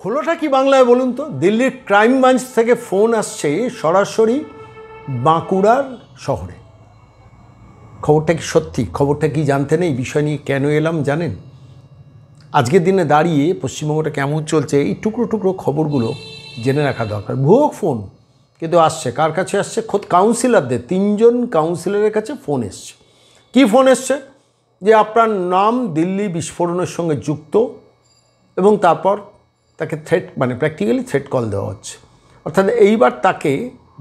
হলোটা কি বাংলায় বলুন তো? দিল্লির ক্রাইম ব্রাঞ্চ থেকে ফোন আসছে সরাসরি বাঁকুড়ার শহরে। খবরটা কি সত্যি? খবরটা কি জানতে নেই? বিষয় নিয়ে কেন এলাম জানেন? আজকের দিনে দাঁড়িয়ে পশ্চিমবঙ্গটা কেমন চলছে এই টুকরো টুকরো খবরগুলো জেনে রাখা দরকার। ভুয়ো ফোন কিন্তু আসছে। কার কাছে আসছে? খোদ কাউন্সিলরদের, 3 জন কাউন্সিলরের কাছে ফোন এসছে। কি ফোন এসছে? যে আপনার নাম দিল্লি বিস্ফোরণের সঙ্গে যুক্ত, এবং তারপর তাকে থ্রেট, মানে প্র্যাকটিক্যালি থ্রেট কল দেওয়া হচ্ছে। অর্থাৎ এইবার তাকে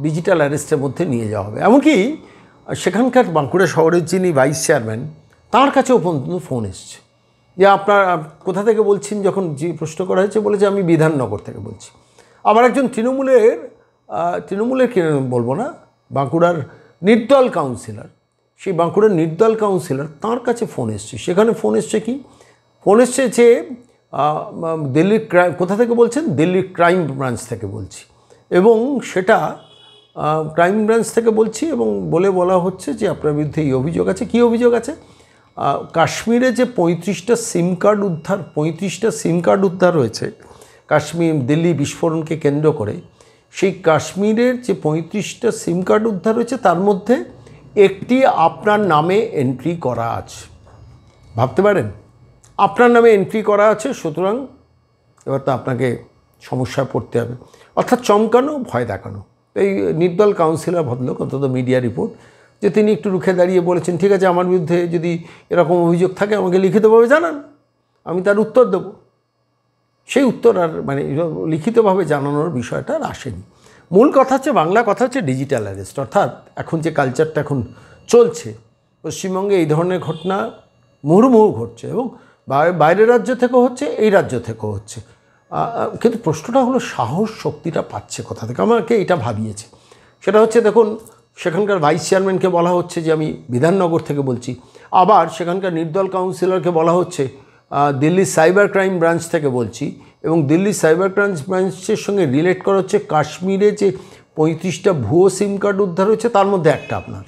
ডিজিটাল অ্যারেস্টের মধ্যে নিয়ে যাওয়া হবে। এমনকি সেখানকার বাঁকুড়া শহরের যিনি ভাইস চেয়ারম্যান, তার কাছেও পর্যন্ত ফোন এসছে যে আপনার কোথা থেকে বলছেন। যখন যে প্রশ্ন করা হয়েছে বলেছে আমি বিধাননগর থেকে বলছি। আবার একজন তৃণমূলের বলবো না, বাঁকুড়ার নির্দল কাউন্সিলর, সেই বাঁকুড়ার নির্দল কাউন্সিলর, তার কাছে ফোন এসছে। সেখানে ফোন এসছে কি? ফোন এসছে যে দিল্লির কোথা থেকে বলছেন? দিল্লির ক্রাইম ব্রাঞ্চ থেকে বলছি, এবং সেটা ক্রাইম ব্রাঞ্চ থেকে বলছি, এবং বলা হচ্ছে যে আপনার বিরুদ্ধে এই অভিযোগ আছে। কী অভিযোগ আছে? কাশ্মীরে যে 35টা সিম কার্ড উদ্ধার হয়েছে কাশ্মীর দিল্লি বিস্ফোরণকে কেন্দ্র করে, সেই কাশ্মীরের যে 35টা সিম কার্ড উদ্ধার হয়েছে তার মধ্যে একটি আপনার নামে এন্ট্রি করা আছে। ভাবতে পারেন, আপনার নামে এন্ট্রি করা আছে, সুতরাং এবার তো আপনাকে সমস্যায় পড়তে হবে। অর্থাৎ চমকানো, ভয় দেখানো। এই নির্দল কাউন্সিলর ভদ্রলোক, অন্তত মিডিয়া রিপোর্ট, যে তিনি একটু রুখে দাঁড়িয়ে বলেছেন ঠিক আছে, আমার বিরুদ্ধে যদি এরকম অভিযোগ থাকে আমাকে লিখিতভাবে জানান, আমি তার উত্তর দেব। সেই উত্তর আর মানে লিখিতভাবে জানানোর বিষয়টা আর আসেনি। মূল কথা হচ্ছে, বাংলা কথা হচ্ছে ডিজিটাল অ্যারেস্ট। অর্থাৎ এখন যে কালচারটা এখন চলছে পশ্চিমবঙ্গে, এই ধরনের ঘটনা মুহুর্মুহু ঘটছে, এবং বাইরের রাজ্য থেকেও হচ্ছে, এই রাজ্য থেকেও হচ্ছে। কিন্তু প্রশ্নটা হলো সাহস শক্তিটা পাচ্ছে কোথা থেকে? আমাকে এটা ভাবিয়েছে। সেটা হচ্ছে, দেখুন, সেখানকার ভাইস চেয়ারম্যানকে বলা হচ্ছে যে আমি বিধাননগর থেকে বলছি। আবার সেখানকার নির্দল কাউন্সিলরকে বলা হচ্ছে দিল্লি সাইবার ক্রাইম ব্রাঞ্চ থেকে বলছি, এবং দিল্লি সাইবার ক্রাইম ব্রাঞ্চের সঙ্গে রিলেট করা হচ্ছে কাশ্মীরে যে 35টা ভুয়ো সিম কার্ড উদ্ধার হয়েছে তার মধ্যে একটা আপনার।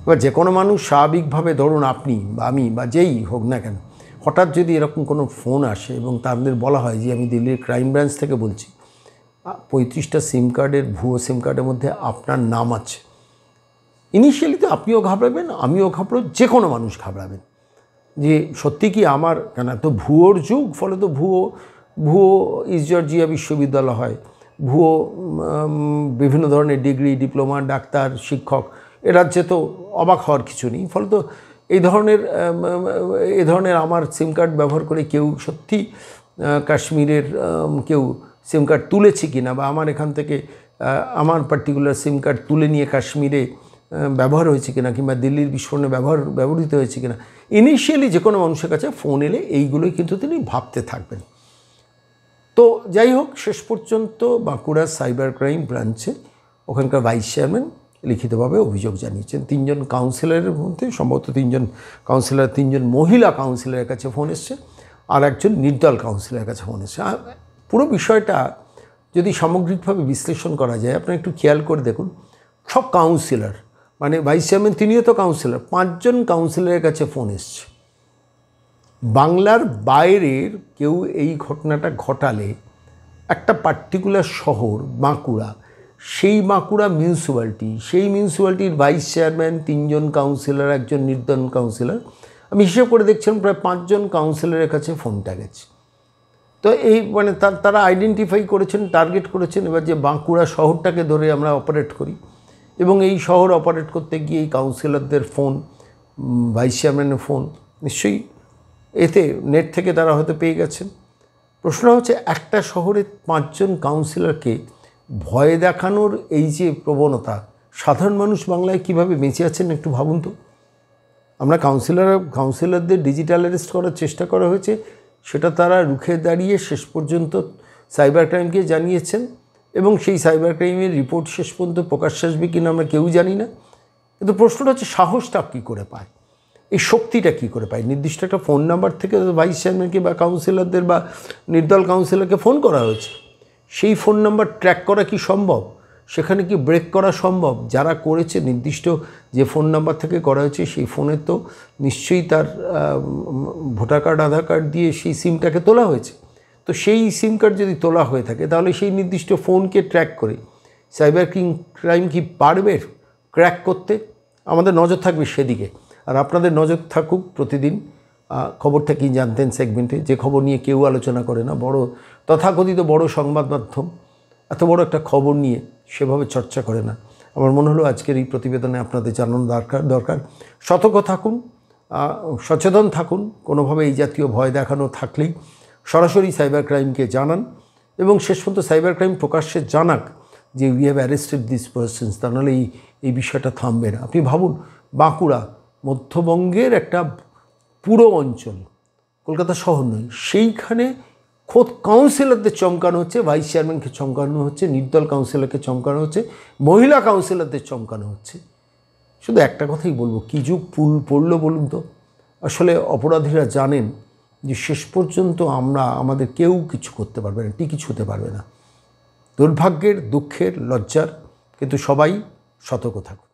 এবার যে কোনো মানুষ স্বাভাবিকভাবে, ধরুন আপনি বা আমি বা যেই হোক না কেন, হঠাৎ যদি এরকম কোনো ফোন আসে এবং তাদের বলা হয় যে আমি দিল্লির ক্রাইম ব্রাঞ্চ থেকে বলছি, 35টা সিম কার্ডের ভুয়ো সিম কার্ডের মধ্যে আপনার নাম আছে, ইনিশিয়ালি তো আপনিও ঘাবড়াবেন, আমিও ঘাবড়াবো, যে কোনো মানুষ ঘাবড়াবেন যে সত্যি কি আমার, কেন তো ভুয়োর যুগ, ফলে তো ভুয়ো ইস্ট জর্জিয়া বিশ্ববিদ্যালয় হয়, ভুয়ো বিভিন্ন ধরনের ডিগ্রি, ডিপ্লোমা, ডাক্তার, শিক্ষক, এ রাজ্যে তো অবাক হওয়ার কিছু নেই। ফলে তো এই ধরনের আমার সিম কার্ড ব্যবহার করে কেউ সত্যি কাশ্মীরের কেউ সিম কার্ড তুলেছে কিনা, বা আমার এখান থেকে আমার পার্টিকুলার সিম কার্ড তুলে নিয়ে কাশ্মীরে ব্যবহার হয়েছে কিনা, কিংবা দিল্লির বিস্ফোরণে ব্যবহৃত হয়েছে কিনা, ইনিশিয়ালি যে কোনো মানুষের কাছে ফোন এলে এইগুলোই কিন্তু তিনি ভাবতে থাকবেন। তো যাই হোক, শেষ পর্যন্ত বাঁকুড়ার সাইবার ক্রাইম ব্রাঞ্চে ওখানকার ভাইস চেয়ারম্যান লিখিতভাবে অভিযোগ জানিয়েছেন। 3 জন কাউন্সিলরের মধ্যে সম্ভবত 3 জন মহিলা কাউন্সিলরের কাছে ফোন এসছে, আর একজন নির্দল কাউন্সিলরের কাছে ফোন এসছে। পুরো বিষয়টা যদি সামগ্রিকভাবে বিশ্লেষণ করা যায়, আপনারা একটু খেয়াল করে দেখুন, সব কাউন্সিলর, মানে ভাইস চেয়ারম্যান তিনিও তো কাউন্সিলর, 5 জন কাউন্সিলরের কাছে ফোন এসছে। বাংলার বাইরের কেউ এই ঘটনাটা ঘটালে একটা পার্টিকুলার শহর বাঁকুড়া, সেই বাঁকুড়া সেই মিউনিসিপ্যালিটির ভাইস চেয়ারম্যান, 3 জন কাউন্সিলর, একজন নির্দল কাউন্সিলর, আমি হিসেব করে দেখছিলাম প্রায় 5 জন কাউন্সিলরের কাছে ফোনটা গেছে। তো এই মানে তারা আইডেন্টিফাই করেছেন, টার্গেট করেছেন এবার যে বাঁকুড়া শহরটাকে ধরে আমরা অপারেট করি, এবং এই শহর অপারেট করতে গিয়ে এই কাউন্সিলরদের ফোন, ভাইস চেয়ারম্যানের ফোন, নিশ্চয়ই এতে নেট থেকে তারা হয়তো পেয়ে গেছেন। প্রশ্ন হচ্ছে, একটা শহরে 5 জন কাউন্সিলরকে ভয় দেখানোর এই যে প্রবণতা, সাধারণ মানুষ বাংলায় কীভাবে বেঁচে আছেন একটু ভাবুন তো। আমরা কাউন্সিলরদের ডিজিটাল অ্যারেস্ট করার চেষ্টা করা হয়েছে, সেটা তারা রুখে দাঁড়িয়ে শেষ পর্যন্ত সাইবার ক্রাইমকে জানিয়েছেন, এবং সেই সাইবার ক্রাইমের রিপোর্ট শেষ পর্যন্ত প্রকাশ্যে আসবে কিনা আমরা কেউ জানি না। কিন্তু প্রশ্নটা হচ্ছে, সাহসটা কী করে পায়, এই শক্তিটা কী করে পায়? নির্দিষ্ট একটা ফোন নাম্বার থেকে ভাইস চেয়ারম্যানকে বা কাউন্সিলরদের বা নির্দল কাউন্সিলরকে ফোন করা হয়েছে, সেই ফোন নাম্বার ট্র্যাক করা কি সম্ভব? সেখানে কি ব্রেক করা সম্ভব? যারা করেছে, নির্দিষ্ট যে ফোন নাম্বার থেকে করা হয়েছে সেই ফোনে তো নিশ্চয়ই তার ভোটার কার্ড, আধার কার্ড দিয়ে সেই সিমটাকে তোলা হয়েছে। তো সেই সিম কার্ড যদি তোলা হয়ে থাকে তাহলে সেই নির্দিষ্ট ফোনকে ট্র্যাক করে সাইবার ক্রাইম কি পারবে ক্র্যাক করতে? আমাদের নজর থাকবে সেদিকে। আর আপনাদের নজর থাকুক প্রতিদিন খবরটা কি জানতেন সেগমেন্টে, যে খবর নিয়ে কেউ আলোচনা করে না। বড় তথাকথিত বড় সংবাদ মাধ্যম এত বড় একটা খবর নিয়ে সেভাবে চর্চা করে না। আমার মনে হলো আজকের এই প্রতিবেদনে আপনাদের জানানো দরকার। সতর্ক থাকুন, সচেতন থাকুন। কোনোভাবে এই জাতীয় ভয় দেখানো থাকলেই সরাসরি সাইবার ক্রাইমকে জানান, এবং শেষ পর্যন্ত সাইবার ক্রাইম প্রকাশ্যে জানাক যে we have arrested this persons. তা নাহলে এই বিষয়টা থামবে না। আপনি ভাবুন, বাঁকুড়া মধ্যবঙ্গের একটা পুরো অঞ্চল, কলকাতা শহর নয়, সেইখানে খোদ কাউন্সিলরদের চমকানো হচ্ছে, ভাইস চেয়ারম্যানকে চমকানো হচ্ছে, নির্দল কাউন্সিলরকে চমকানো হচ্ছে, মহিলা কাউন্সিলরদের চমকানো হচ্ছে। শুধু একটা কথাই বলবো, কী যুগ পড়লো বলুন তো। আসলে অপরাধীরা জানেন যে শেষ পর্যন্ত আমাদের কেউ কিছু করতে পারবে না, টিকি ছুঁতে পারবে না। দুর্ভাগ্যের, দুঃখের, লজ্জার, কিন্তু সবাই সতর্ক থাকুন।